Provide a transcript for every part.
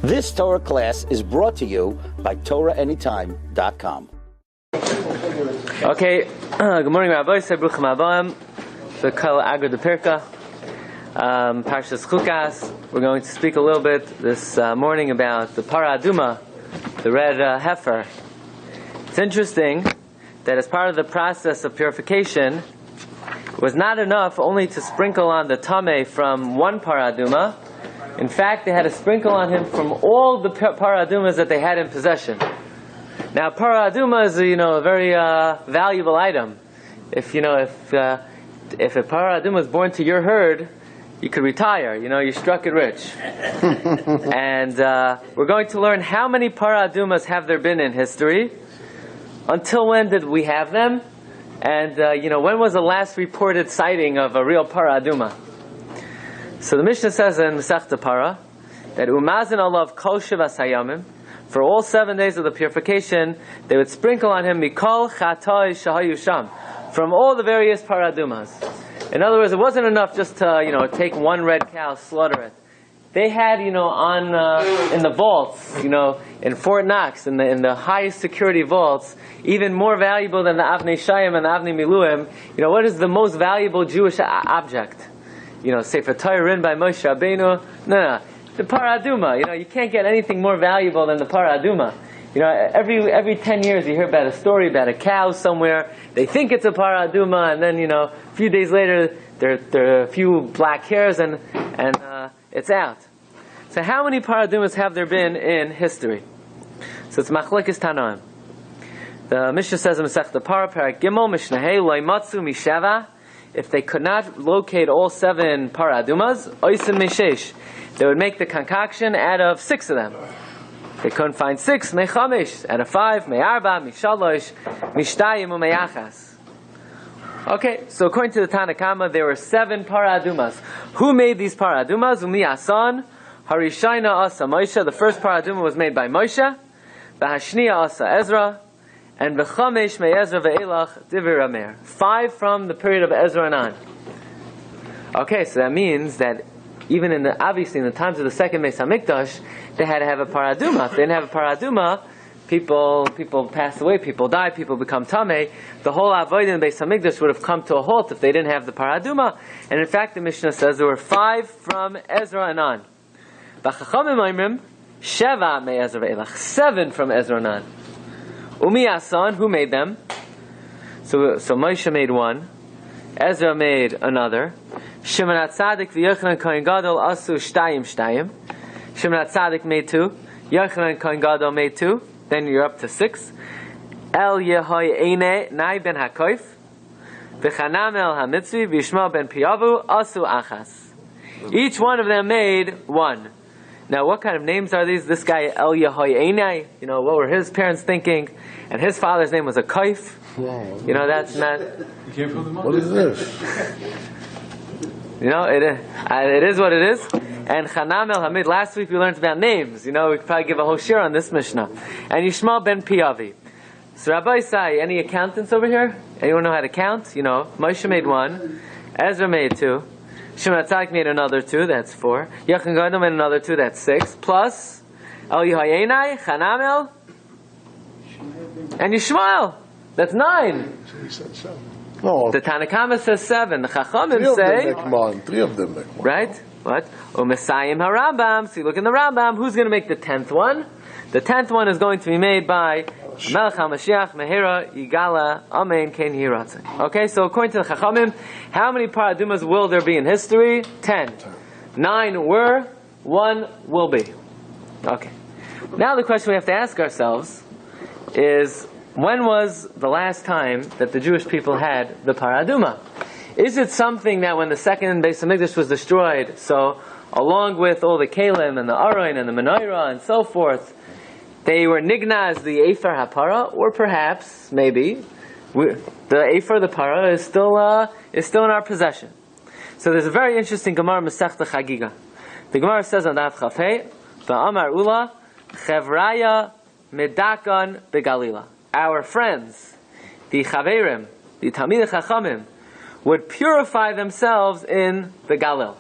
This Torah class is brought to you by TorahAnytime.com. Okay, good morning, Rabbi. Bruchim Abayim, the Kol Agro de Pirka, Parshas Chukas. We're going to speak a little bit this morning about the Parah Adumah, the red heifer. It's interesting that as part of the process of purification, it was not enough only to sprinkle on the tameh from one Parah Adumah. In fact, they had to sprinkle on him from all the Parah Adumahs that they had in possession. Now, Parah Adumah is a very valuable item. If a Parah Adumah is born to your herd, you could retire. You struck it rich. And we're going to learn how many Parah Adumahs have there been in history. Until when did we have them? And when was the last reported sighting of a real Parah Adumah? So the Mishnah says in Masechta Parah that Umazin alav kol shivas hayamim, for all 7 days of the purification, they would sprinkle on him mikol chatoi shahayu sham, from all the various Parah Adumahs. In other words, it wasn't enough just to take one red cow, slaughter it. They had in the vaults, in Fort Knox, in the highest security vaults, even more valuable than the Avnei Shayim and the Avnei Miluim. What is the most valuable Jewish object? Sefer Torah written by Moshe Rabbeinu. No, the Parah Adumah. You can't get anything more valuable than the Parah Adumah. Every 10 years you hear about a story about a cow somewhere. They think it's a Parah Adumah, and then a few days later there are a few black hairs and it's out. So how many Parah Adumahs have there been in history? So it's Machlekes Tanaim. The Mishnah says in Masechta Parah, Parak Gimel, Mishnah Hey, Lo Matzu Misheva. If they could not locate all 7 Parah Adumahs, Oisin Meshesh, they would make the concoction out of 6 of them. If they couldn't find 6, Mechamish, out of 5, Me'arba, Mishalosh, Mishtayim, U'Meyachas. Okay, so according to the Tanakama, there were 7 Parah Adumahs. Who made these Parah Adumahs? Umi Asan, Harishayna Asa Moshe. The first Parah Adumah was made by Moshe. Bahashniya Asa Ezra. And v'chamesh me'ezra ve'elach divir Meir. 5 from the period of Ezra and on. Okay, so that means that even obviously in the times of the second Beis Hamikdash, they had to have a Parah Adumah. If they didn't have a Parah Adumah, people pass away, people die, people become tameh. The whole avodah in Beis Hamikdash would have come to a halt if they didn't have the Parah Adumah. And in fact, the Mishnah says there were 5 from Ezra and on. V'chachamim oimrim sheva me'ezra ve'elach. 7 from Ezra and on. Umi Asan, who made them? So Moshe made 1, Ezra made another. Shimon HaTzadik v'Yochanan Kohen Gadol asu shtayim. Shimon HaTzadik made 2. Yochanan Kohen Gadol made 2. Then you're up to 6. El Yehoy Eine Nai ben HaKoif v'Chanam el HaMitzvi v'Yishmael ben Piyavu asu achas. Each one of them made 1. Now, what kind of names are these? This guy, El Yehoy Einai, what were his parents thinking? And his father's name was a Kaif. Wow. That's not... What is this? It is what it is. And Chanam El Hamid, last week we learned about names. We could probably give a whole shir on this Mishnah. And Yishmael ben Piyavi. So Rabbi Isai, any accountants over here? Anyone know how to count? Moshe made 1. Ezra made 2. Shimon HaTzadik made another 2, that's 4. Yochanan Gadol made another 2, that's 6. Plus, El Yehoyenai, Chanamel, and Yishmael. That's 9. So he said 7. No, the Tanakama says 7. The Chachamim say... 3 of them make 1. Right? What? Umesayim HaRambam. So you look in the Rambam, who's going to make the 10th one? The 10th one is going to be made by Melech HaMashiach Mehera Yigala Amen Ken Hiratzin. Okay, so according to the Chachamim, how many Parah Adumahs will there be in history? 10. 9 were, 1 will be. Okay. Now the question we have to ask ourselves is, when was the last time that the Jewish people had the Parah Adumah? Is it something that when the second Beis Hamikdash was destroyed, so along with all the Kalim and the Aron and the Menorah and so forth, they were nignaz the Efer HaPara, or perhaps, maybe, the Efer, the Parah, is still in our possession. So there's a very interesting Gemara Masechta Chagiga. The Gemara says on Daf Chafei, Va'amar Ula, Chevraya Medakan Begalila. Our friends, the Chaverim, the Talmidei Chachamim, would purify themselves in the Galil.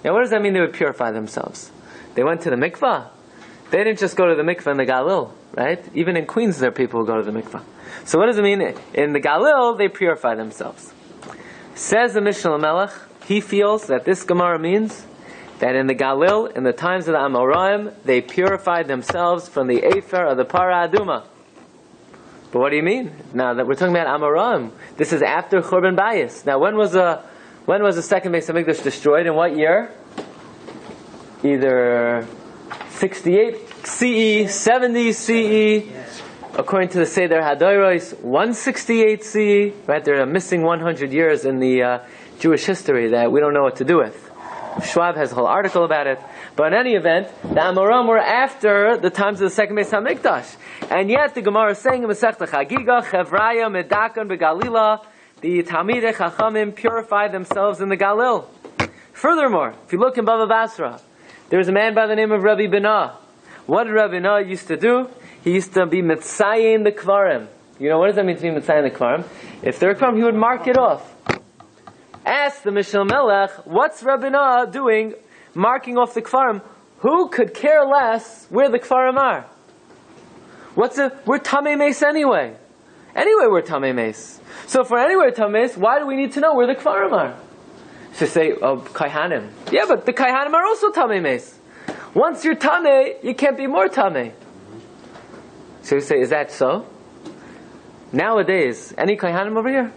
Now what does that mean they would purify themselves? They went to the mikvah. They didn't just go to the mikvah in the Galil, right? Even in Queens, there are people who go to the mikvah. So what does it mean? In the Galil, they purify themselves. Says the Mishnah Melech, he feels that this Gemara means that in the Galil, in the times of the Amoraim, they purified themselves from the Efer of the Parah Adumah. But what do you mean? Now that we're talking about Amoraim, this is after Churban Bayis. Now when was the second Beis HaMikdash destroyed? In what year? Either 68 CE, 70 CE, according to the Seder HaDoros, 168 CE, right? There are missing 100 years in the Jewish history that we don't know what to do with. Schwab has a whole article about it. But in any event, the Amoram were after the times of the second Beis HaMikdash. And yet the Gemara is saying in Masechta Chagiga, Chevraya Medakan Begalila, the Talmidei Chachamim purified themselves in the Galil. Furthermore, if you look in Bava Basra, there's a man by the name of Rabbi Binah. What did Rabbi Binah used to do? He used to be Mitzayin the Kvarim. You know, what does that mean to be Mitzayin the Kvarim? If they're a Kvarim, he would mark it off. Ask the Mishnah Melech, what's Rabbi Binah doing marking off the Kvarim? Who could care less where the Kvarim are? We're Tamei Meis anyway. Anyway, we're Tamei Meis. So if we're anywhere Tamei Meis, why do we need to know where the Kvarim are? To say, oh, Kaihanim. Yeah, but the Kaihanim are also Tamei Meis. Once you're Tamei, you can't be more Tamei. So you say, is that so? Nowadays, any Kaihanim over here?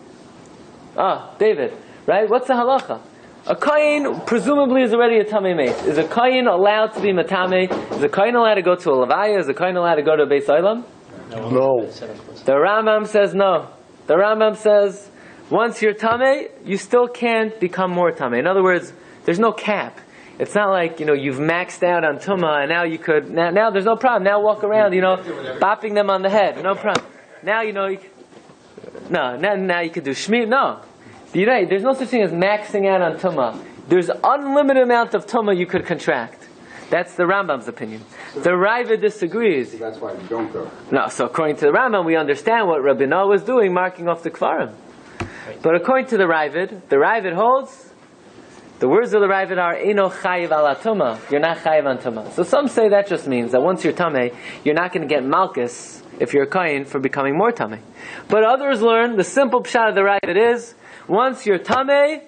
David, right? What's the halacha? A Kayin presumably is already a Tamei Meis. Is a Kayin allowed to be Matamei? Is a Kayin allowed to go to a Levaya? Is a Kayin allowed to go to a Beis Olam? No. The Rambam says no. The Rambam says, once you're Tamei, you still can't become more Tamei. In other words, there's no cap. It's not like, you've maxed out on Tumah and now you could, now there's no problem. Now walk around, bopping them on the head. No problem. Now, now you could do Shmi. No. There's no such thing as maxing out on Tumah. There's unlimited amount of Tumah you could contract. That's the Rambam's opinion. The Raiva disagrees. That's why you don't go. No, so according to the Rambam, we understand what Rabbi Noah was doing, marking off the Kvarim. But according to the Raiva holds, the words of the Raiva are, Eino chayiv ala Tumah. You're not chayiv on Tumah. So some say that just means that once you're Tamei, you're not going to get Malchus, if you're a Kayin, for becoming more Tamei. But others learn, the simple pshat of the Raiva is, once you're Tamei,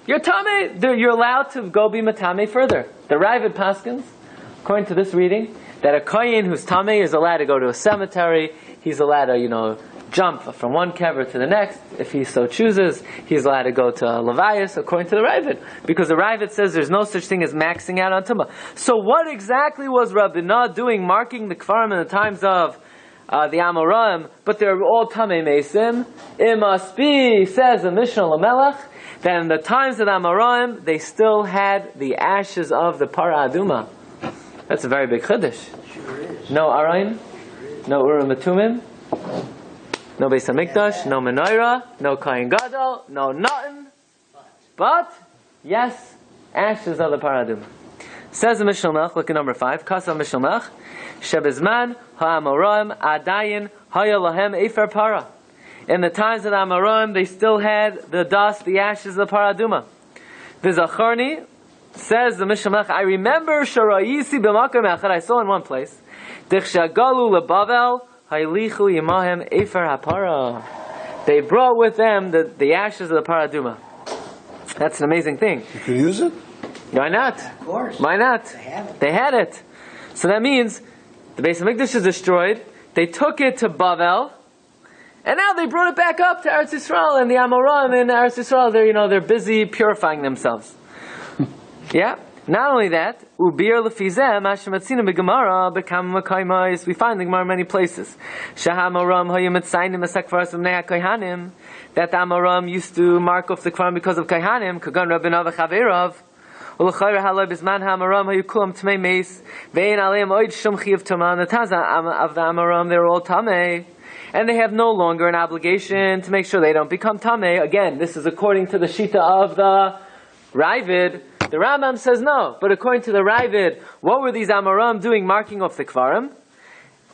you're allowed to go be Matamei further. The Raiva paskins, according to this reading, that a Kayin who's Tamei is allowed to go to a cemetery, he's allowed to, jump from one kever to the next, if he so chooses. He's allowed to go to Levias, according to the Raiva, because the Raiva says there's no such thing as maxing out on Tumah. So what exactly was Rabbi Binah doing, marking the Kfarim in the times of the Amoraim, but they're all Tamei Meisim? It must be, says the Mishnah Lamelech, that in the times of the Amoraim, they still had the ashes of the Parah Adumah. That's a very big chiddush. No Arayin, no Urim Atumim, no Beis HaMikdash, no Menorah, no Kohen Gadol, no nothing. But, yes, ashes of the Parah Adumah. Says the Mishnah Melech, look at number 5, Kasa Mishnah Melech, Shebizman ha'amoraim adayin haya lahem efer para. In the times of the Amoraim, they still had the dust, the ashes of the Parah Adumah. V'zacharni, says the Mishnah Melech, I remember sharayisi b'makam echad, I saw in one place, Dichshagalu lebavel, haylichu yimahem efer hapara. They brought with them the ashes of the Parah Adumah. That's an amazing thing. You can use it? Why not? Of course. Why not? They had it. So that means the Beis HaMikdash is destroyed. They took it to Bavel, and now they brought it back up to Eretz Yisrael, and the Amoraim in Eretz Yisrael, they're busy purifying themselves. Yeah. Not only that, ubir lefizeh mashmatzina beGemara bekam makaymais. We find the Gemara in many places. Shahamoram hayu mitzaynim esakvaras v'nei haKohanim. That the Amoram used to mark off the Kvarim because of Kohanim. Kagan Rabbeinu v'Chaverav. Ulachayra halay bisman haAmoram hayu kulam tmei meis. Ve'in aleim oid shum chiv tama. The times of the Amoram, they're all tamei. And they have no longer an obligation to make sure they don't become tamei. Again, this is according to the Shita of the Raivid. The Rambam says no, but according to the Raivid, what were these Amoram doing marking off the Kvarim?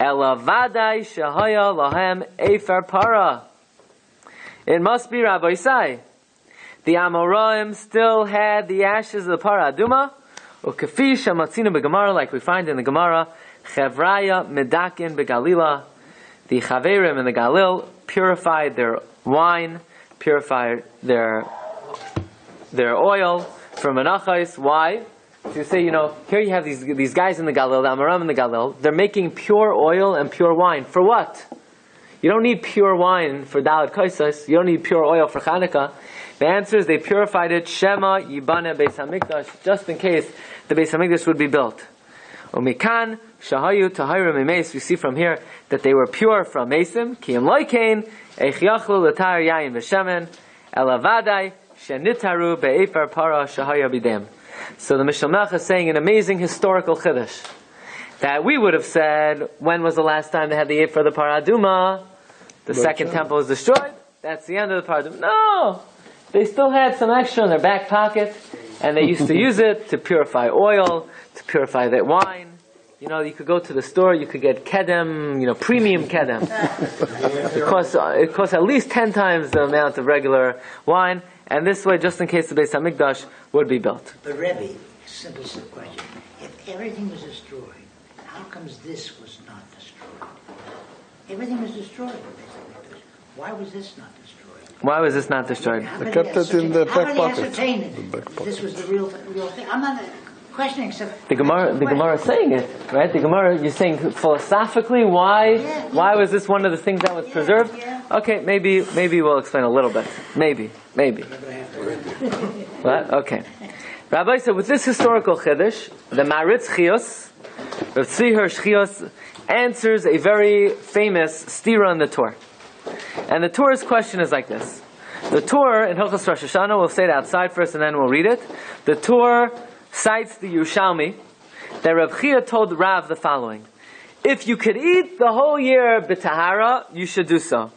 Elavadai shahaya lahem efer para. It must be Rabbi Isai. The Amoraim still had the ashes of the Parah Adumah. Ukefi shamatzina beGemara, like we find in the Gemara, Chevraya medakin beGalila. The Chaverim in the Galil purified their wine, purified their oil from menachos. Why? So you say, here you have these guys in the Galil, the Amaram in the Galil. They're making pure oil and pure wine. For what? You don't need pure wine for Dalet Kosas. You don't need pure oil for Chanukah. The answer is they purified it, Shema Yibane Beis HaMikdash, just in case the Beis HaMikdash would be built. Umikan Shahayu Tahirim Emes. We see from here that they were pure from Mesim. Ki Im Loikein Eich Yachlu L'Tar Yayin V'Shemen Elavadai Shenitaru Be'efer Parah Shahaya Bidem. So the Mishal Melech is saying an amazing historical chiddush that we would have said, when was the last time they had the Efer of the Parah Adumah? The second temple was destroyed. That's the end of the Parah Adumah. No! They still had some extra in their back pocket, and they used to use it to purify oil, to purify that wine. You could go to the store, you could get kedem, premium kedem. It costs at least 10 times the amount of regular wine, and this way, just in case the Beis HaMikdash would be built. But Rebbe, simple question. If everything was destroyed, how comes this was not destroyed? Everything was destroyed in the Beis HaMikdash. Why was this not destroyed? Why was this not destroyed? They kept it in the back pocket. This was the real thing. I'm not questioning. The Gemara is saying it, right? The Gemara, you're saying philosophically, why was this one of the things that was preserved? Yeah. Okay, maybe we'll explain a little bit. Maybe. What? Okay. Rabbi said, with this historical chiddush, the Maritz Chios, Rav Tzvi Hirsch Chios, answers a very famous stira in the Torah. And the Torah's question is like this. The Torah, in Hilchos Rosh Hashanah, we'll say it outside first and then we'll read it. The Torah cites the Yerushalmi that Rav Chia told Rav the following. If you could eat the whole year b'tahara, you should do so.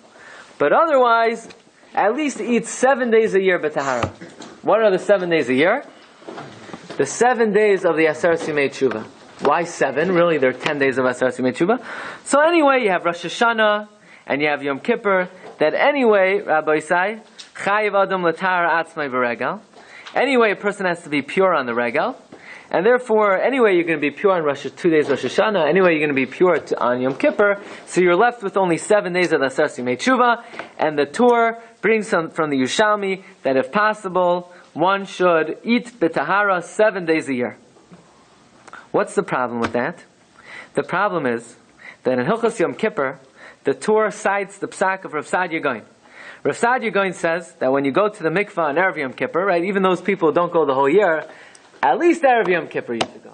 But otherwise, at least eat 7 days a year b'tahara. What are the 7 days a year? The 7 days of the Aser Simei Tshuva. Why 7? Really, there are 10 days of Aser Simei Tshuva. So anyway, you have Rosh Hashanah, and you have Yom Kippur, that anyway, Rabbi Isai, Chayiv Adam L'Tar Atzmai B'Regal. Anyway, a person has to be pure on the Regal. And therefore, anyway, you're going to be pure on 2 days Rosh Hashanah. Anyway, you're going to be pure on Yom Kippur. So you're left with only 7 days of the Aser Simei Tshuva. And the Torah brings from the Yerushalmi that if possible, one should eat b'tahara 7 days a year. What's the problem with that? The problem is that in Hilchos Yom Kippur, the Torah cites the psak of Rav Sadia Gaon. Rav Sadia Gaon says that when you go to the mikvah on Erev Yom Kippur, right, even those people who don't go the whole year, at least Erev Yom Kippur you should go.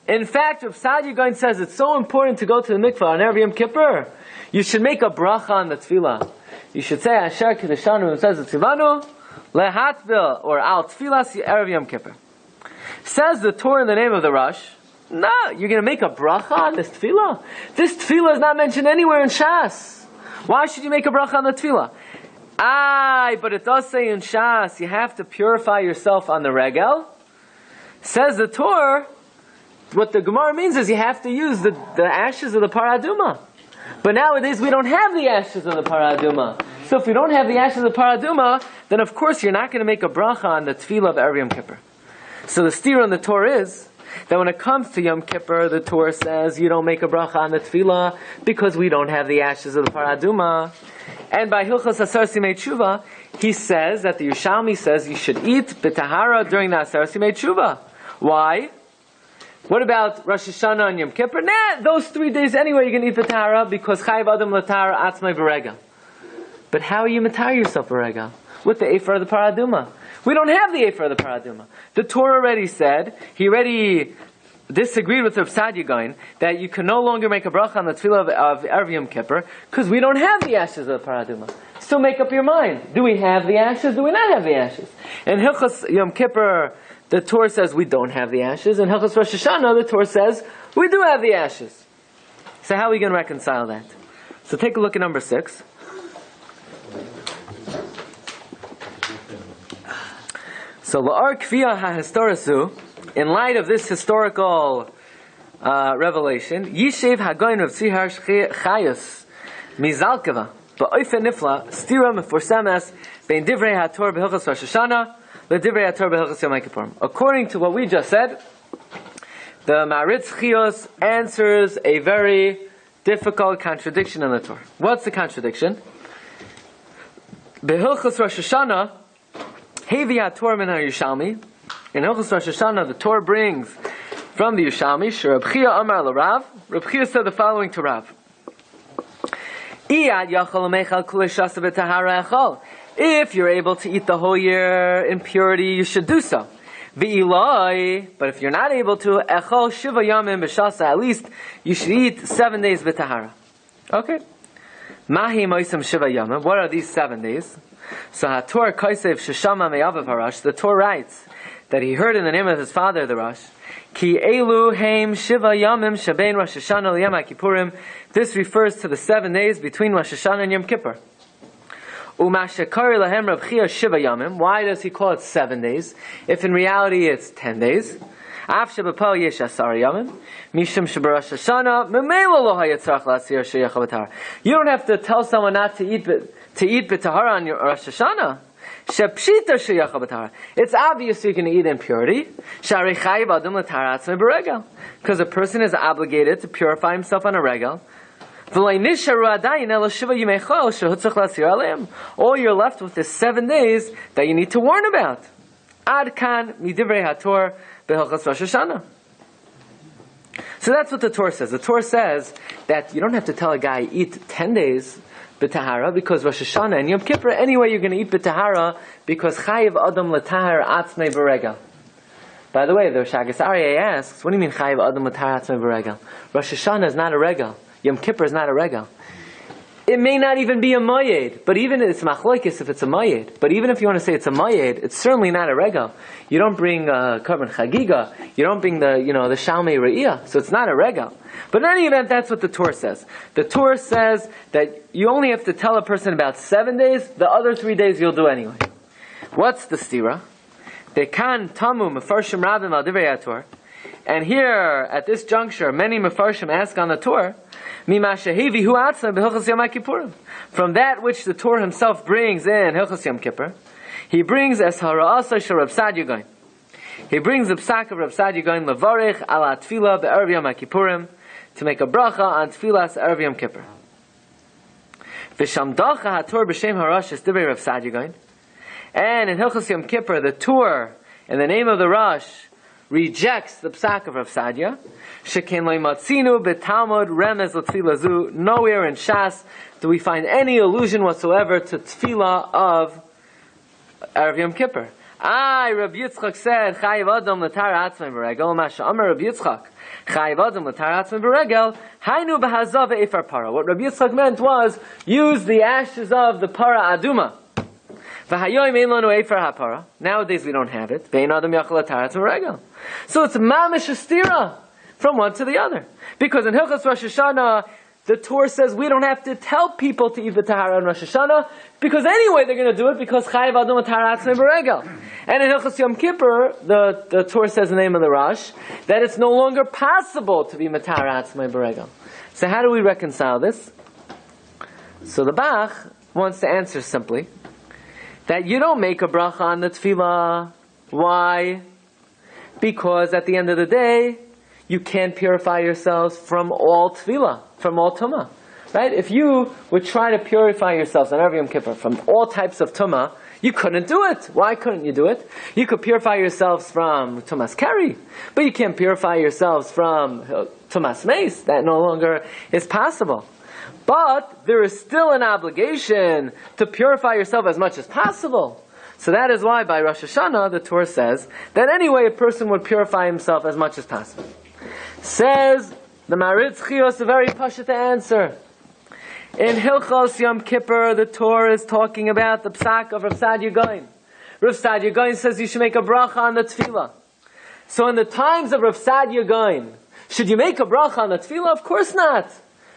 In fact, Rav Sadia Gaon says it's so important to go to the mikvah on Erev Yom Kippur. You should make a bracha on the tefillah. You should say Asher Kedeshanu, it says the tzivanu lehatbil or al tefillas Erev Yom Kippur. Says the Torah in the name of the Rosh. No, you're going to make a bracha on this tefillah? This tefillah is not mentioned anywhere in Shas. Why should you make a bracha on the tefillah? But it does say in Shas, you have to purify yourself on the regel. Says the Torah, what the Gemara means is you have to use the ashes of the Parah Adumah. But nowadays we don't have the ashes of the Parah Adumah. So if we don't have the ashes of the Parah Adumah, then of course you're not going to make a bracha on the tefillah of Erev Yom Kippur. So the steer on the Torah is that when it comes to Yom Kippur, the Torah says you don't make a bracha on the tefillah because we don't have the ashes of the Parah Adumah. And by Hilchos Aser Simei Tshuva, he says that the Yerushalmi says you should eat b'tahara during the Aser Simei Tshuva. Why? What about Rosh Hashanah and Yom Kippur? Those 3 days anyway you're going to eat b'tahara because Chayiv Adam L'Tar Atzmai B'Rega. But how are you matar yourself B'Rega? With the Efer of the Parah Adumah. We don't have the Efer of the Parah Adumah. The Torah already said, he already disagreed with Rav Sadia Gaon that you can no longer make a bracha on the tefillah of Erev Yom Kippur because we don't have the ashes of the Parah Adumah. So make up your mind. Do we have the ashes? Do we not have the ashes? In Hilchos Yom Kippur, the Torah says we don't have the ashes. In Hilchos Rosh Hashanah, the Torah says we do have the ashes. So how are we going to reconcile that? So take a look at number 6. So la'ar kfiyah ha'historasu, in light of this historical revelation, Yishev Hagoyin of Tzihar Chayos Mizalkeva ba'oifen nifla stira meforsames bein divrei haTorah b'Hilchos Rosh Hashanah le'divrei haTorah b'Hilchos Yom Kippurim. According to what we just said, The Maritz Chios answers a very difficult contradiction in the Torah. What's the contradiction? Behilchos Rosh Hashanah, Hevi HaTorah min HaYushalmi. In Hilchos Rosh Hashanah, the Torah brings from the Yushalmi, Rabbi Chia Amar LaRav. Rabbi Chia said the following to Rav: if you're able to eat the whole year in purity, you should do so. But if you're not able to, at least you should eat 7 days b'tahara. Okay. What are these 7 days? So HaTorah Kaisev Sheshama Me'avav Harash, the Torah writes that he heard in the name of his father, the Rosh, Ki Elu Heim Shiva Yamim Shabein Rosh Hashanah L'Yom HaKippurim. This refers to the 7 days between Rosh Hashanah and Yom Kippur. Umashakari Lahem Rab Chia Shiva Yamim. Why does he call it 7 days, if in reality it's 10 days? Af Shebapal Yesh Asar Yamim Mishum Shebarash Hashanah Memela Lo Hayatzarach Lasir Sheyacha B'Tahara. You don't have to tell someone not to eat b'tahara on your Rosh Hashanah. Shepshita Sheyacha B'Tahara. It's obvious you can eat impurity. Sharei Chayiv Adam L'Tahara Atzmei B'Regel. Because a person is obligated to purify himself on a regel. All you're left with is 7 days that you need to warn about. Ad kan midivrei haTorah behilchos Rosh Hashanah. So that's what the Torah says. The Torah says that you don't have to tell a guy eat 10 days b'tahara because Rosh Hashanah and Yom Kippur anyway you're going to eat b'tahara because chayiv adam l'tahar atzmei b'regel. By the way, the Shagas Aryeh asks, what do you mean chayiv adam l'tahar atzmei b'regel? Rosh Hashanah is not a regel. Yom Kippur is not a regel. It may not even be a mayed, but even it's machlokes if it's a mayed. But even if you want to say it's a mayed, it's certainly not a regel. You don't bring korban chagiga. You don't bring the shalmei re'iyah. So it's not a regel. But in any event, that's what the Torah says. The Torah says that you only have to tell a person about 7 days. The other 3 days you'll do anyway. What's the stira? Dekan tamu mefarshim rabim al divrei haTorah. And here, at this juncture, many mefarshim ask on the Torah, from that which the Torah himself brings in Hilchos Yom Kippur, he brings as hara'asa shel Rab Sadia Gaon. He brings the psak of Rab Sadia Gaon levarich ala tefillah be'erev Yom HaKippurim, to make a bracha on tefillas erev Yom Kippur. V'shamdacha haTorah b'shem harash es divrei Rab Sadia Gaon. And in Hilchos Yom Kippur, the Torah, in the name of the Rosh, rejects the psak of Rav Sadia. Shekin lo matzinu betalmud remez l'tefila zu. Nowhere in Shas do we find any allusion whatsoever to tefillah of Erev Yom Kippur. Rabbi Yitzchak said, Chayiv Adam l'tar atzmei b'regel. Masha Amar Rabbi Yitzchak, Chayiv Adam l'tar atzmei b'regel. Hainu b'hazav eifar para. What Rabbi Yitzchak meant was, use the ashes of the Parah Adumah. Nowadays we don't have it. So it's mamish stira from one to the other. Because in Hilchos Rosh Hashanah, the Torah says we don't have to tell people to eat the tahara on Rosh Hashanah, because anyway they're going to do it because chayiv adum tahara atzmei b'regel. And in Hilchos Yom Kippur, the Torah says in the name of the Rosh that it's no longer possible to be matahara atzmei b'regel. So how do we reconcile this? So the Bach wants to answer simply that you don't make a bracha on the tefillah. Why? Because at the end of the day, you can't purify yourselves from all tefillah, from all tumah. Right? If you would try to purify yourselves on Erev Yom Kippur from all types of tumah, you couldn't do it. Why couldn't you do it? You could purify yourselves from tumas keri, but you can't purify yourselves from tumas meis. That no longer is possible. But there is still an obligation to purify yourself as much as possible. So that is why by Rosh Hashanah the Torah says that anyway a person would purify himself as much as possible. Says the Maritz Chios, a very pashut answer. In Hilchos Yom Kippur the Torah is talking about the psak of Rav Sadia Gaon. Rav Sadia Gaon says you should make a bracha on the tefillah. So in the times of Rav Sadia Gaon, should you make a bracha on the tefillah? Of course not.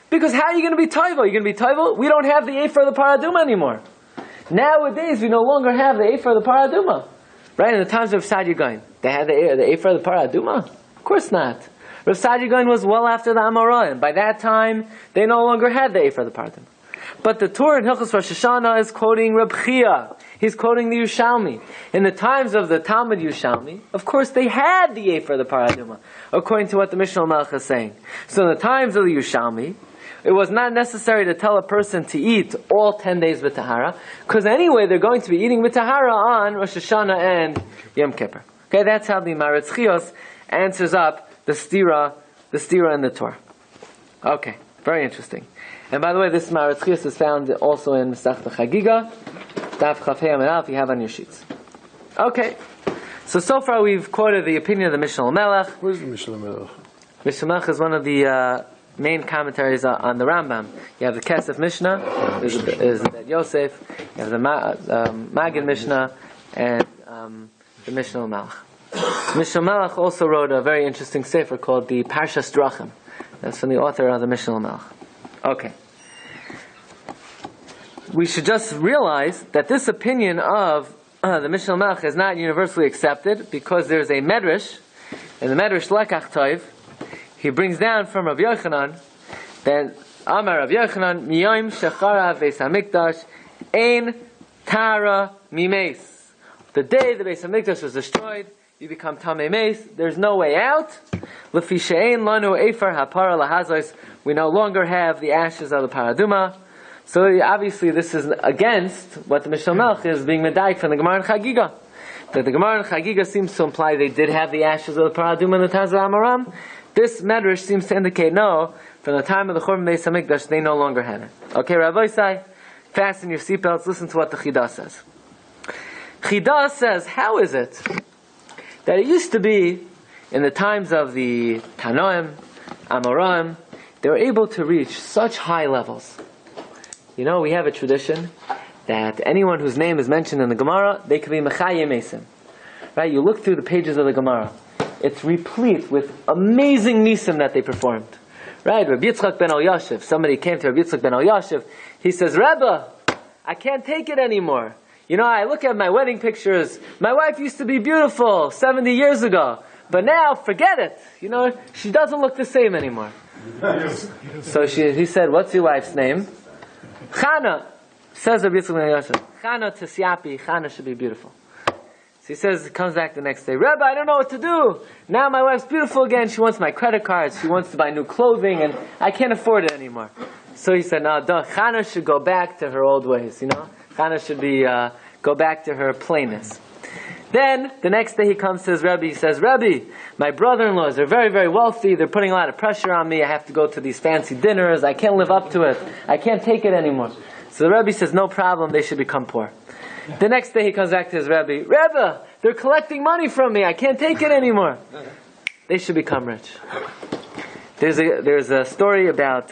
Because how are you going to be taiva? You're going to be taiva? We don't have the Efer of the Parah Adumah anymore. Nowadays, we no longer have the Efer of the Parah Adumah. Right? In the times of Rav Sadia Gaon, they had the Efer of the Parah Adumah? Of course not. Rav Sadia Gaon was well after the Amorah, and by that time, they no longer had the Efer of the Parah Adumah. But the Torah in Hilchos Rosh Hashanah is quoting Reb Chia. He's quoting the Yerushalmi. In the times of the Talmud Yerushalmi, of course they had the Efer, the Parah Adumah, according to what the Mishnah Melech is saying. So in the times of the Yerushalmi, it was not necessary to tell a person to eat all 10 days with Tahara, because anyway they're going to be eating with Tahara on Rosh Hashanah and Yom Kippur. Okay, that's how the Maretz Chios answers up the stira in the Torah. Okay, very interesting. And by the way, this Maretz Chios is found also in Masechta Chagiga, Daf Chaf Hei Amud Aleph, you have on your sheets. Okay, so far we've quoted the opinion of the Mishnah Melech. Where's the Mishnah Melech? Mishnah Melech is one of the main commentaries on the Rambam. You have the Kesef Mishnah, there's the Yosef, you have the Maggid Mishnah, and the Mishnah Melech. Mishnah Melech also wrote a very interesting sefer called the Parshas Drachim. That's from the author of the Mishnah Melech. Okay. We should just realize that this opinion of the Mishnah Melech is not universally accepted, because there's a Medrash, and the Medrash Lekach Tov, he brings down from Rabbi Yochanan that Amar Rabbi Yochanan Miyom Shechara Beis Hamikdash Ein Tara Mimeis. The day the Beis Hamikdash was destroyed, you become Tamei Meis. There's no way out. Lefi she'ein lanu efer hapara lahazos. We no longer have the ashes of the Parah Adumah. So obviously this is against what the Mishnah Melech is being medayik from the Gemara in Chagiga. That the Gemara in Chagiga seems to imply they did have the ashes of the Parah Adumah in the Taz Amaram. This Medrash seems to indicate no, from the time of the Churban Beis Hamikdash they no longer had it. Okay, Rabbi Isai, fasten your seatbelts, listen to what the Chidah says. Chidah says, how is it that it used to be in the times of the Tanoim, Amoraim, they were able to reach such high levels? You know, we have a tradition that anyone whose name is mentioned in the Gemara, they could be Mechayim Esim. Right? You look through the pages of the Gemara, it's replete with amazing nisim that they performed. Right? Rabbi Yitzchak ben Elyashiv, somebody came to Rabbi Yitzchak ben Elyashiv, he says, Rebbe, I can't take it anymore. You know, I look at my wedding pictures, my wife used to be beautiful 70 years ago, but now, forget it. You know, she doesn't look the same anymore. So he said, what's your wife's name? Chana. Says Rabbi Yitzchak ben Elyashiv, Chana Tisyapi, Chana should be beautiful. So he says, comes back the next day, Rebbe, I don't know what to do. Now my wife's beautiful again. She wants my credit cards. She wants to buy new clothing, and I can't afford it anymore. So he said, no, Chana should go back to her old ways, you know. Chana should be, go back to her plainness. Then, the next day he comes to his Rebbe, he says, Rebbe, my brother-in-laws, they're very, very wealthy, they're putting a lot of pressure on me, I have to go to these fancy dinners, I can't live up to it, I can't take it anymore. So the Rebbe says, no problem, they should become poor. The next day he comes back to his Rebbe, Rebbe, they're collecting money from me, I can't take it anymore. They should become rich. There's a story about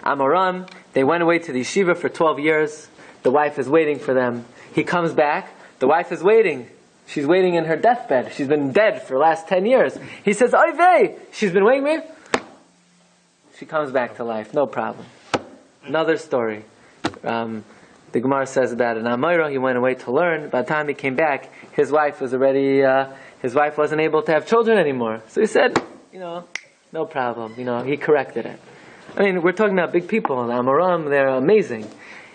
Amoram. They went away to the yeshiva for 12 years. The wife is waiting for them. He comes back. The wife is waiting. She's waiting in her deathbed. She's been dead for the last 10 years. He says, Oy vey! She's been waiting me? She comes back to life. No problem. Another story. The Gemara says about an Amoira. He went away to learn. By the time he came back, his wife was already, his wife wasn't able to have children anymore. So he said, you know, no problem. You know, he corrected it. I mean, we're talking about big people. The Amoram, they're amazing.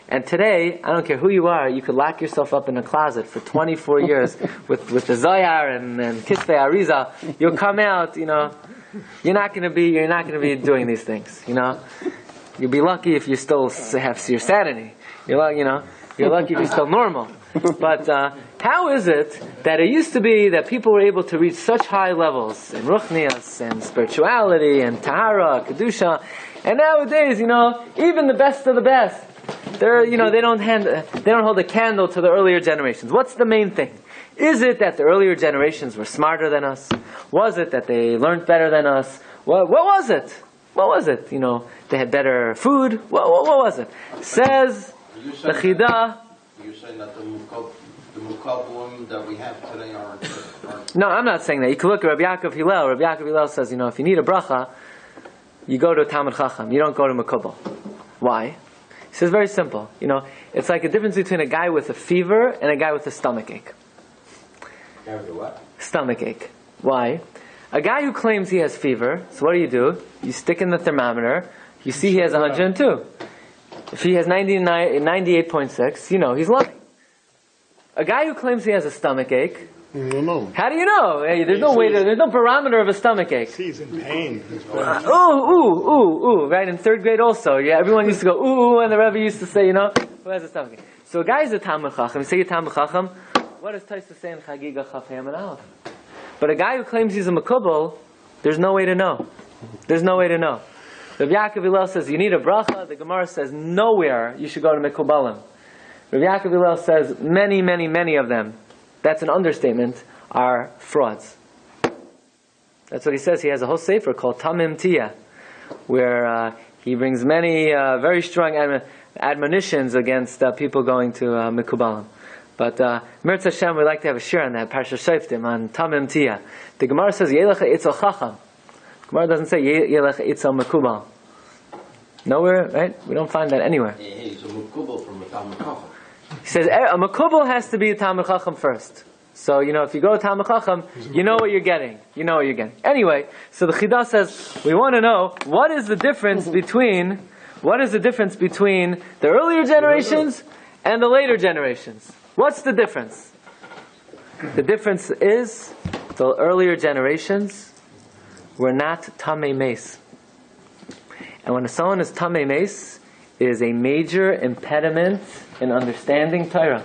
And today, I don't care who you are, you could lock yourself up in a closet for 24 years with the Zohar and Kisvei Arizal. You'll come out, you know, you're not going to be doing these things, you know. You'll be lucky if you still have your sanity. You're lucky if you're still normal. But how is it that it used to be that people were able to reach such high levels in Ruchnias and spirituality and Tahara, Kedusha, and nowadays, you know, even the best of the best, they don't hold a candle to the earlier generations. What's the main thing? Is it that the earlier generations were smarter than us? Was it that they learned better than us? What was it? What was it? You know, they had better food? What was it? Says the Chidah. You're saying that the Mukablim that we have today aren't... No, I'm not saying that. You can look at Rabbi Yaakov Hillel. Rabbi Yaakov Hillel says, you know, if you need a bracha, you go to a Talmud Chacham. You don't go to Mukabel. Why? He says very simple. You know, it's like a difference between a guy with a fever and a guy with a stomach ache. Guy with a what? Stomach ache. Why? A guy who claims he has fever, so what do? You stick in the thermometer, you see he has 102. If he has 98.6, you know he's lying. A guy who claims he has a stomach ache, No. how do you know? Hey, there's no barometer of a stomach ache. He's in pain. Ooh, right? In third grade also, yeah, everyone used to go, ooh, and the Rebbe used to say, who has a stomach ache? So a guy is a Talmud Chacham. You say you're Talmud Chacham, what does Taisa say in Chagiga Chaf Ham and Aleph? But a guy who claims he's a Makubal, there's no way to know. There's no way to know. Rabbi Yaakov Hillel says you need a bracha. The Gemara says nowhere you should go to Mekubalim. Rabbi Yaakov Hillel says many, many, many of them, that's an understatement, are frauds. That's what he says. He has a whole sefer called Tamim Tia, where he brings many very strong admonitions against people going to Mekubalim. But Mirz Hashem, we'd like to have a share on that, Parshas Shoftim, on Tamim Tia. The Gemara says, Yelecha Itzal Chacham. The Gemara doesn't say, Yelecha Itzal Mekubal. Nowhere, right? We don't find that anywhere. He's a mukubal from a Talmud Chacham. He says, a Mekubal has to be a Talmud Chacham first. So, if you go to Talmud Chacham, you know what you're getting. You know what you're getting. Anyway, so the Chidah says, we want to know, what is the difference between the earlier generations and the later generations? What's the difference? The difference is the earlier generations were not Tamei Meis. And when someone is Tamei Meis, it is a major impediment in understanding Torah.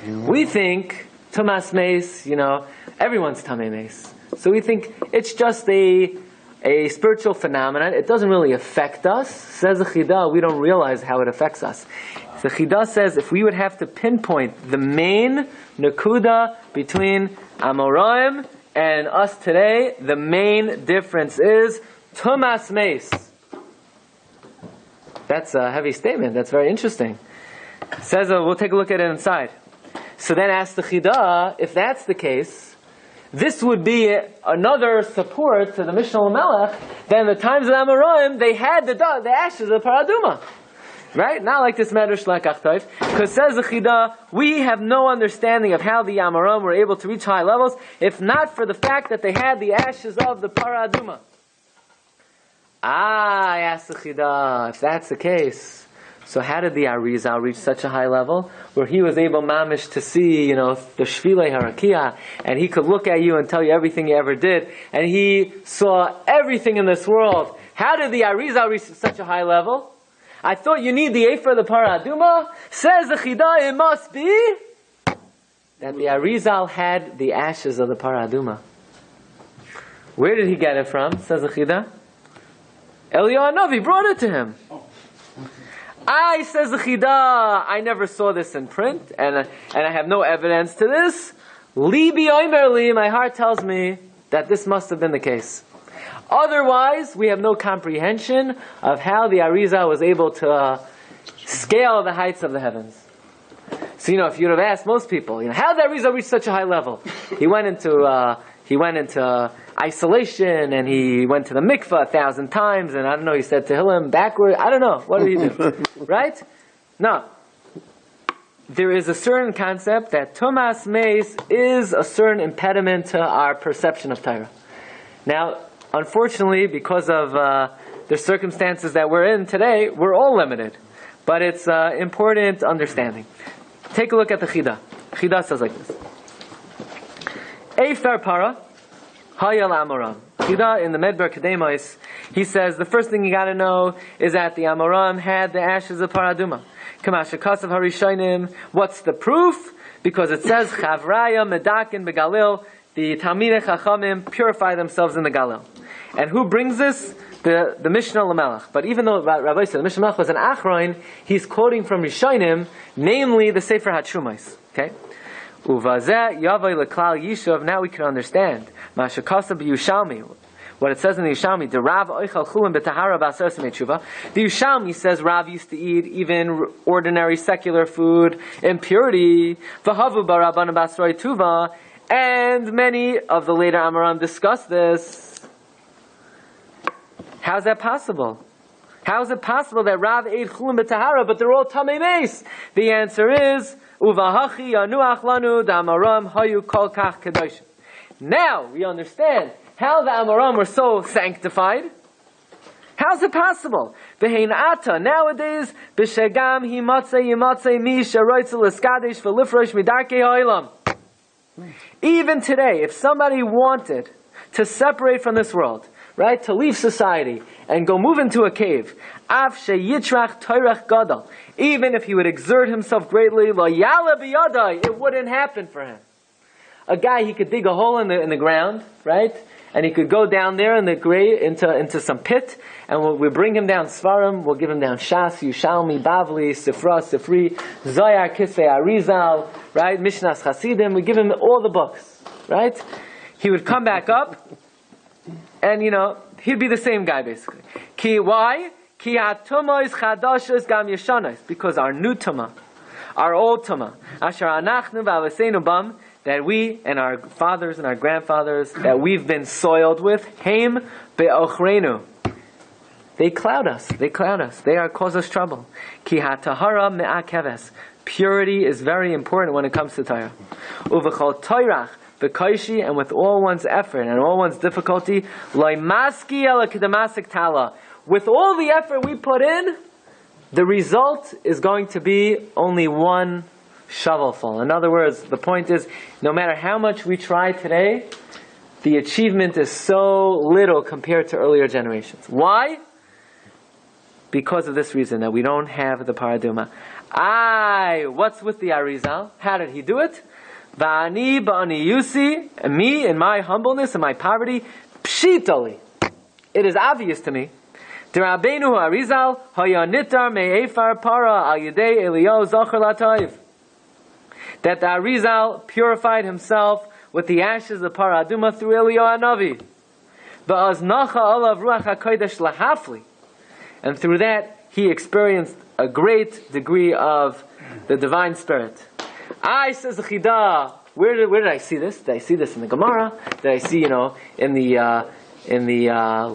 We think Tumas Meis, everyone's Tamei Meis. So we think it's just a spiritual phenomenon. It doesn't really affect us. Says the Chidah, we don't realize how it affects us. The Chidah says if we would have to pinpoint the main nakuda between Amoraim and us today, the main difference is Tumas Meis. That's a heavy statement. That's very interesting. Says we'll take a look at it inside. So then ask the Chidah, if that's the case, this would be another support to the Mishnah Lamelech. Then the times of Amoraim, they had the ashes of Parah Adumah. Right? Not like this Medrash Lakachtoif. Because says the Chidah, we have no understanding of how the Amoraim were able to reach high levels, if not for the fact that they had the ashes of the Parah Adumah. I asked the Chidah, if that's the case, so how did the Arizal reach such a high level where he was able, mamish, to see, the Shvilei Harakiah, and he could look at you and tell you everything he ever did, and he saw everything in this world. How did the Arizal reach such a high level? I thought you need the Ephah of the Parah Adumah. Says the Chidah, it must be that the Arizal had the ashes of the Parah Adumah. Where did he get it from? Says the Chidah. Eliyahu Hanavi brought it to him. Says the Chidah, I never saw this in print, and I have no evidence to this. Libi Omer Li, my heart tells me that this must have been the case. Otherwise, we have no comprehension of how the Arizal was able to scale the heights of the heavens. So, if you'd have asked most people, how did the Arizal reach such a high level? He went into isolation, and he went to the mikvah 1,000 times, and I don't know, he said Tehillim backward. I don't know. What did he do? Right? No. There is a certain concept that Tumas Meis is a certain impediment to our perception of Torah. Now, unfortunately, because of the circumstances that we're in today, we're all limited. But it's important understanding. Take a look at the Chidah. Chidah says like this. Efer Parah Hayal Amoram. Chidah in the Medber Kedemais, he says the first thing you got to know is that the Amoram had the ashes of Parah Adumah. Kamasha Kasav Harishonim. What's the proof? Because it says Chavraya Medakin Begalil. The Talmidei Chachamim purify themselves in the Galil. And who brings this? The Mishnah Lamelech. But even though Rabbi said the Mishnah Lamelech was an Achroin, he's quoting from Rishonim, namely the Sefer HaTshumos. Okay? Uvazeh Yavai Leklal Yishuv. Now we can understand. Masha Kasav Yushalmi. What it says in the Yushalmi, the Rav Oichal Chulim B'Tahara B'Asar Simei Tshuva. The Yushalmi says Rav used to eat even ordinary secular food, impurity. V'Havu B'Rabban B'Asroi Tuva. And many of the later Amoram discuss this. How is that possible? How is it possible that Rav ate Chulim B'Tahara, but they're all Tamei Meis? The answer is, Uvahachi Yanuach Lanu D'Amoram Hayu Kol Kach Kedoshim. Now we understand how the Amoram were so sanctified. How's it possible? V'hein ata, nowadays, b'shegam himatzei yimatzei mi sheroitzel eskadesh v'lifrosh midarkei ha'olam. Even today, if somebody wanted to separate from this world, right, to leave society and go move into a cave, av sheyitrach toirach gadol, even if he would exert himself greatly, lo yala biyadai, it wouldn't happen for him. A guy, he could dig a hole in the ground, right? And he could go down there in the grave into some pit, and we bring him down Svarim, we'll give him down Shas, Yushalmi, Bavli, Sifra, Sifri, Zoyar, Kisvei, Arizal, right? Mishnas Chasidim, we give him all the books, right? He would come back up, and he'd be the same guy basically. Why? Ki ha'tumois chadashos gam yeshanos, because our new tuma, our old tuma, asher anachnu v'avaseinu bam, that we and our fathers and our grandfathers, that we've been soiled with, heim be'ochrenu. They cloud us. They cause us trouble. Ki ha'tahara me'akeves. Purity is very important when it comes to Torah. Uv'chol toirach v'koishi, and with all one's effort and all one's difficulty, loimaski ela kedamasik tala. With all the effort we put in, the result is going to be only one shovelful. In other words, the point is, no matter how much we try today, the achievement is so little compared to earlier generations. Why? Because of this reason, that we don't have the Parah Adumah. What's with the Arizal? How did he do it? Va'ani ba'ani yusi, and me in my humbleness and my poverty, pshitali. It is obvious to me. D'Rabbeinu Arizal haya nitar me'efar para al yedei Eliyahu zachar latayv. That the Arizal purified himself with the ashes of Parah Adumah through Eliyahu HaNavi. Va'aznacha alav ruach hakodesh lahafli. And through that, he experienced a great degree of the divine spirit. Says the Chidah, where did I see this? Did I see this in the Gemara? Did I see, in the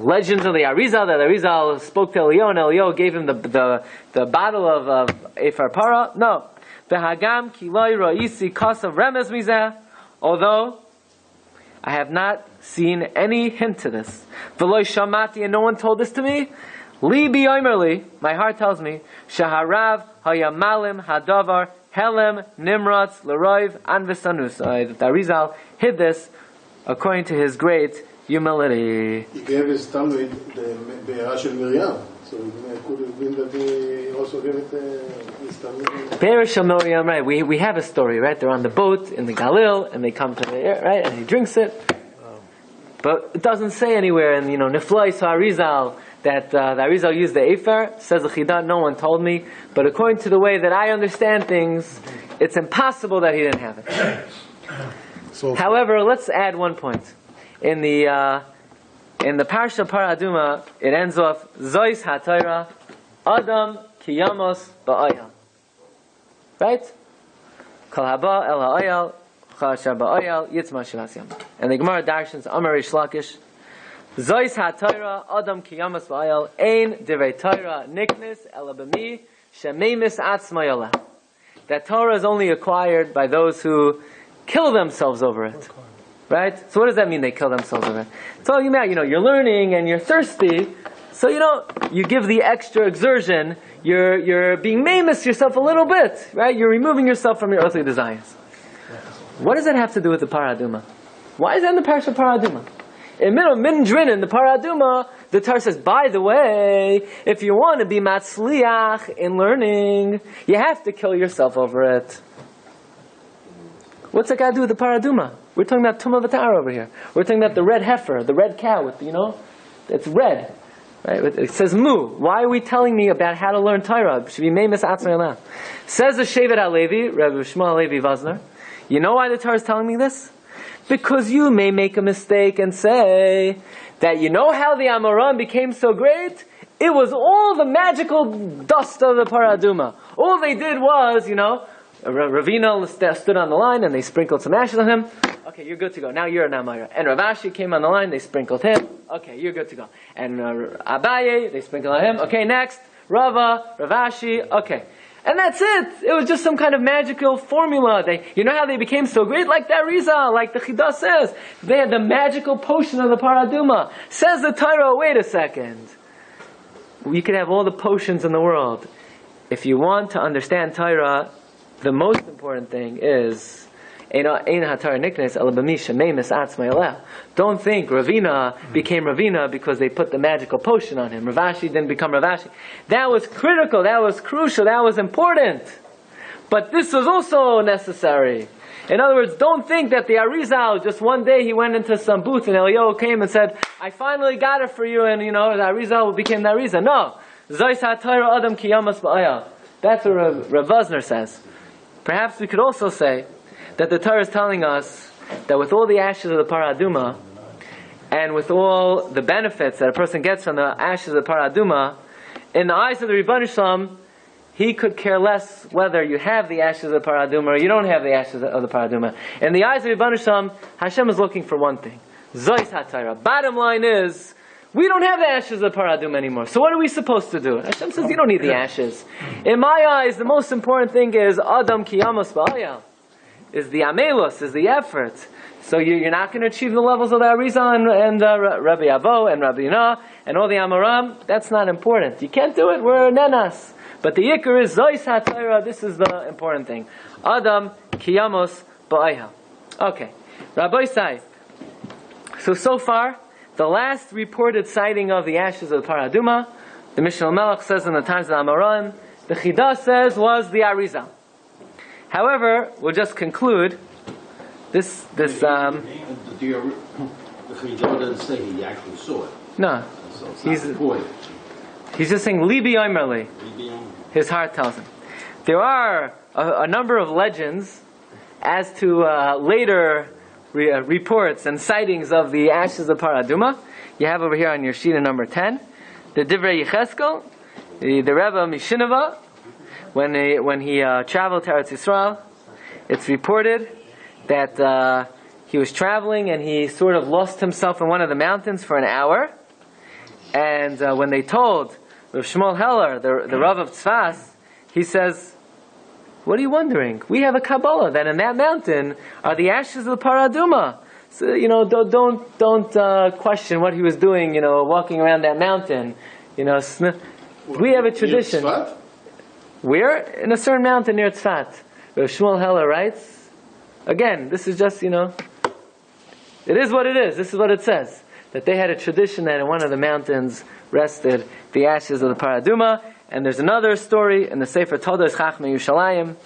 legends of the Arizal, that Arizal spoke to Eliyahu, and Eliyahu gave him the bottle of Ephar Parah? No. V'hagam ki lo ra'isi kasav remez mizeh. Although I have not seen any hint to this. V'lo shamati, and no one told this to me. Li bi'omerli, my heart tells me, shaharav hayamalim hadavar helem nimratz l'roiv anvesanus. That the Arizal hid this according to his great humility. He gave his Talmud the Be'erah Shel Miriam, so it could have been that he also gave it his Talmud. Be'erah Shel Miriam, right? We have a story, right? They're on the boat in the Galilean, and they come to the air, right? And he drinks it. But it doesn't say anywhere in, Nifloi so Arizal, that the Arizal used the Ephar. Says the Chidah, no one told me. But according to the way that I understand things, it's impossible that he didn't have it. So, however, let's add one point. In the Parsha Parah Adumah, it ends off, Zois HaTorah, Adam Kiyamos Ba'ayal. Right? Kol haba el ha'ayal, chashar ba'ayal, yitzma shivas yam. And the Gemara Darshans, Amar Reish Lakish, Zois HaTorah, Adam Kiyamos Ba'ayal, Ein Divrei Torah Niknis, Ela B'mi, Shemeimis Atzma Yolah. That Torah is only acquired by those who kill themselves over it. Right? So what does that mean, they kill themselves over it? It's all you mean, you're learning and you're thirsty, so you give the extra exertion, you're being mamous yourself a little bit, right? You're removing yourself from your earthly desires. What does that have to do with the Parah Adumah? Why is that in the Parsha Parah Adumah? In Mindrin, in the Parah Adumah, the Torah says, by the way, if you want to be matzliach in learning, you have to kill yourself over it. What's that got to do with the Parah Adumah? We're talking about Tumah V'Tara over here. We're talking about the red heifer, the red cow with, it's red. Right? It says mu. Why are we telling me about how to learn Torah? Should be Meimis Atzmei Olam. Says the Shevet HaLevi, Rabbi Shmuel Levi Vazner. You know why the Torah is telling me this? Because you may make a mistake and say that how the Amoram became so great? It was all the magical dust of the Parah Adumah. All they did was, Ravina stood on the line and they sprinkled some ashes on him. Okay, you're good to go. Now you're an Amayra. And Rav Ashi came on the line, they sprinkled him. Okay, you're good to go. And Abaye, they sprinkled on him. Okay, next. Rava, Rav Ashi. Okay. And that's it. It was just some kind of magical formula. How they became so great? Like the Arizal, like the Chidah says. They had the magical potion of the Parah Adumah. Says the Torah, wait a second. you could have all the potions in the world. If you want to understand Torah, the most important thing is don't think Ravina became Ravina because they put the magical potion on him. Ravashi didn't become Ravashi. That was critical, that was crucial, that was important. But this was also necessary. In other words, don't think that the Arizal, just one day he went into some booth and Eliyahu came and said, I finally got it for you, and the Arizal became the Arizal. No. That's what Rav Vosner says. Perhaps we could also say that the Torah is telling us that with all the ashes of the Parah Adumah, and with all the benefits that a person gets from the ashes of the Parah Adumah, in the eyes of the Ribbon Shalom, he could care less whether you have the ashes of the Parah Adumah or you don't have the ashes of the Parah Adumah. In the eyes of the Ribbon Shalom, Hashem is looking for one thing. Zois HaTorah. Bottom line is, we don't have the ashes of the Parah Adumah anymore. So what are we supposed to do? Hashem says, you don't need the ashes. In my eyes, the most important thing is Adam Kiyamos Ba'ayal. Is the amelus, is the effort. So you're not going to achieve the levels of the Arizal and Rabbi Avo and Rabbi Yonah and all the Amoram. That's not important. You can't do it. We're nenas. But the yikr is Zois HaTorah. This is the important thing. Adam Kiyamos Ba'ayha. Okay. Rabbi Sai. So far, the last reported sighting of the ashes of the Parah Adumah, the Mishnah Melech says in the times of the Amoram, the Chidah says was the Arizal. However, we'll just conclude this. The Chidah doesn't say he actually saw it. No, So it's he's not the point. He's just saying Libi Omerli. His heart tells him. There are a number of legends as to later reports and sightings of the ashes of Parah Adumah. You have over here on your sheet in number 10, the Divrei Yecheskel, the Rebbe Mishinova. When he traveled to Eretz Yisrael, it's reported that he was traveling and he sort of lost himself in one of the mountains for an hour. And when they told Rav Shmuel Heller, the Rav of Tzfas, he says, what are you wondering? We have a Kabbalah that in that mountain are the ashes of the Parah Adumah. So, don't question what he was doing, walking around that mountain. We have a tradition. We're in a certain mountain near Tzfat. Rav Shmuel Heller writes, again, this is just, it is what it is. This is what it says. That they had a tradition that in one of the mountains rested the ashes of the Parah Adumah. And there's another story in the Sefer Todos Chachmei Yerushalayim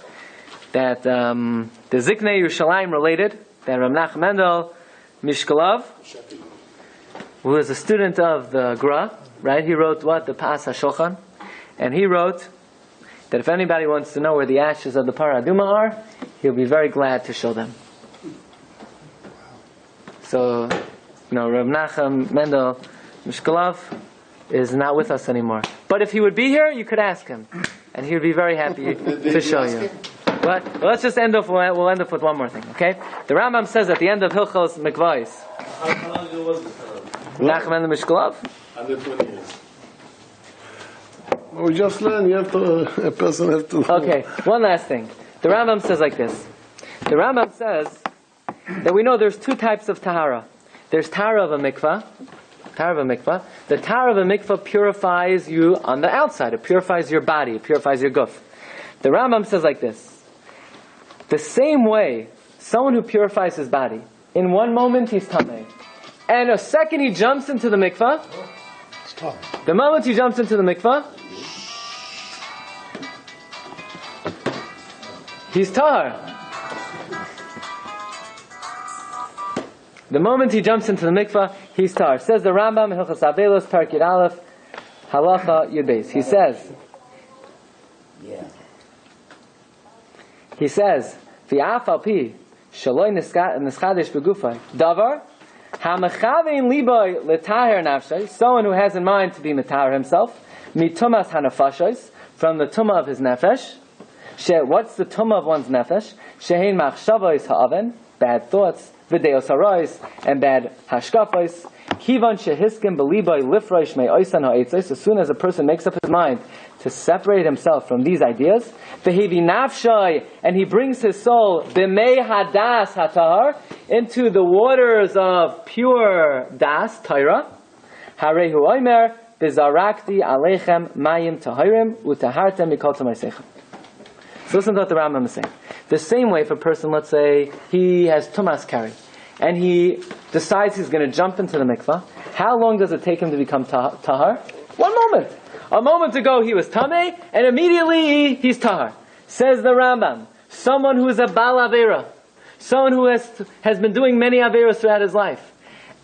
that the Ziknei Yerushalayim related, that Rav Nachum Mendel Mishkalov, who was a student of the Gra, right? He wrote what? The Pas HaShulchan. And he wrote that if anybody wants to know where the ashes of the Parah Adumah are, he'll be very glad to show them. So, Rav Nachum Mendel Mishkalov is not with us anymore. But if he would be here, you could ask him, and he would be very happy to show you. But let's just end off. We'll end up with one more thing, okay? The Rambam says at the end of Hilchos Mikvais. How long ago was this? Nachum Mendel Mishkalov. 120 years. We just learn. A person has to. Okay, one last thing. The Rambam says like this. The Rambam says that we know there's two types of tahara. There's tahara of a mikvah. The tahara of a mikvah purifies you on the outside. It purifies your body. It purifies your guf. The Rambam says like this. The same way, someone who purifies his body, in one moment he's tamei, and a second he jumps into the mikvah. The moment he jumps into the mikvah, he's tahar. The moment he jumps into the mikvah, he's tahar. Says the Rambam in Hilchos Avelos, Parak Yud Aleph, Halacha Yud Beis. He says, V'af al pi shaloi nischadesh begufay davar hamachavein liboy letaher nafshay. Someone who has in mind to be metaher himself, mitumas hanafashos, from the tumah of his nefesh. What's the tumah of one's nefesh? Shehein machshavos ha'aven, bad thoughts, v'deos harois, and bad hashkafos. Kivan shehiskim beliboy lifroish me'oisan ha'etzos. As soon as a person makes up his mind to separate himself from these ideas, v'hevi nafshay, and he brings his soul b'mei hadas hatahar, into the waters of pure das, Torah. Harehu oimer bizarakti aleichem mayim tahirim utahartem mikol tamaisechem. So listen to what the Rambam is saying. The same way, if a person, let's say, he has tumas carry, and he decides he's going to jump into the mikvah, how long does it take him to become tahar? 1 moment. A moment ago he was tameh, and immediately he's tahar. Says the Rambam, someone who is a bal avera, someone who has been doing many averas throughout his life,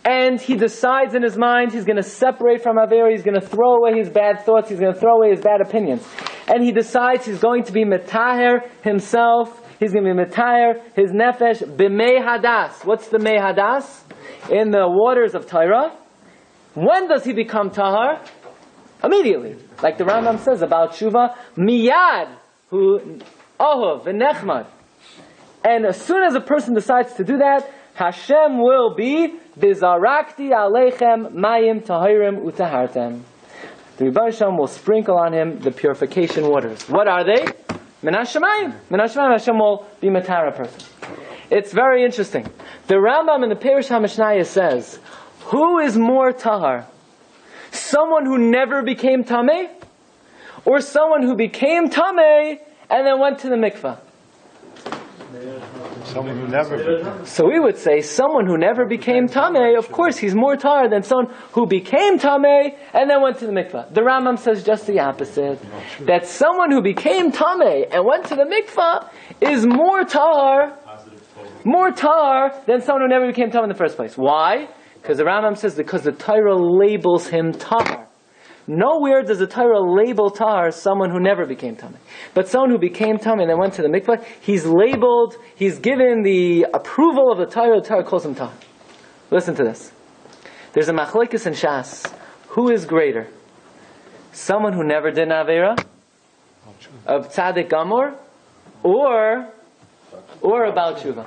and he decides in his mind he's going to separate from avera, he's going to throw away his bad thoughts, he's going to throw away his bad opinions, and he decides he's going to be metaher himself, he's going to be metaher his nefesh b'mei hadas. What's the mei hadas? In the waters of Torah. When does he become tahar? Immediately. Like the Rambam says about tshuva, miyad hu ohov v'nechmad. And as soon as a person decides to do that, Hashem will be bizarakti aleichem mayim tahirim utahartem. The Rebbe Hashem will sprinkle on him the purification waters. What are they? Min hashamayim. Min hashamayim, Hashem will be matara person. It's very interesting. The Rambam in the Parish HaMishnayos says, who is more tahar? Someone who never became tameh? Or someone who became tameh and then went to the mikvah? Someone who never became. So we would say someone who never became tameh, of course he's more tahar than someone who became tameh and then went to the mikvah. The Rambam says just the opposite. That someone who became tameh and went to the mikvah is more tahar than someone who never became tameh in the first place. Why? Because the Rambam says because the Torah labels him tahar. Nowhere does the Torah label tahar someone who never became tameh. But someone who became tameh and then went to the mikvah, he's labeled, he's given the approval of the Torah calls him tahar. Listen to this. There's a machlokes in Shas. Who is greater? Someone who never did an avera? Of tzaddik gamor? Or about tshuva?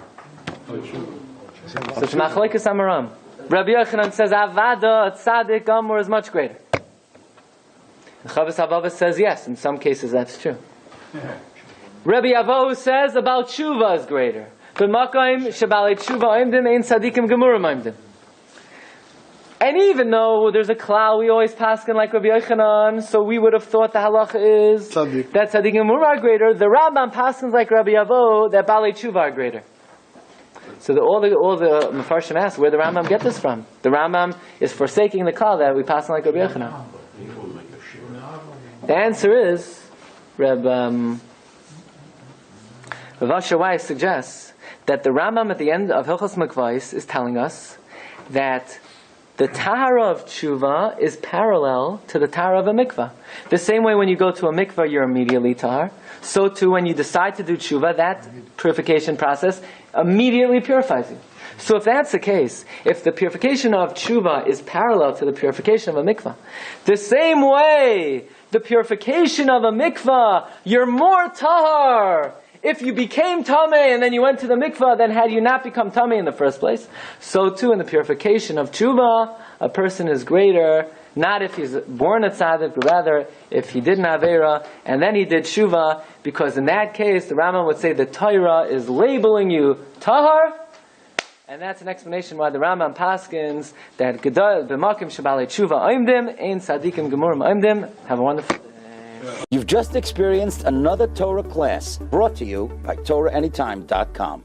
So it's machlokes amaram. Rabbi Yochanan says avada tzaddik gamor is much greater. Chavos Havava says yes, in some cases that's true. Rabbi Avohu says about tshuva is greater. B'makom shebalei tshuva oimdim ein tzadikim gemurim oimdim. And even though there's a cloud, we always paskin like Rabbi Yochanan, so we would have thought the halacha is that tzadikim gemurim are greater. The Rambam paskins like Rabbi Avohu that balei tshuva are greater. So all the Mefarshim ask where the Rambam get this from. The Rambam is forsaking the cloud that we pass on like Rabbi Yochanan. The answer is, Rav Asher Weiss suggests that the Rambam at the end of Hilchos Mikvahs is telling us that the tahara of tshuva is parallel to the tahara of a mikvah. The same way when you go to a mikvah, you're immediately tahar. So too, when you decide to do tshuva, that purification process immediately purifies you. So if that's the case, if the purification of tshuva is parallel to the purification of a mikvah, the same way the purification of a mikvah, you're more tahar. If you became tameh and then you went to the mikvah, then had you not become tameh in the first place, so too in the purification of tshuva, a person is greater, not if he's born a tzaddik, but rather if he did an avera and then he did tshuva, because in that case, the Rambam would say the Torah is labeling you tahar, and that's an explanation why the Rambam paskins that gedol b'makom shebalei tshuva oimdim ein tzadikim gemurim oimdim. Have a wonderful day. You've just experienced another Torah class brought to you by TorahAnytime.com.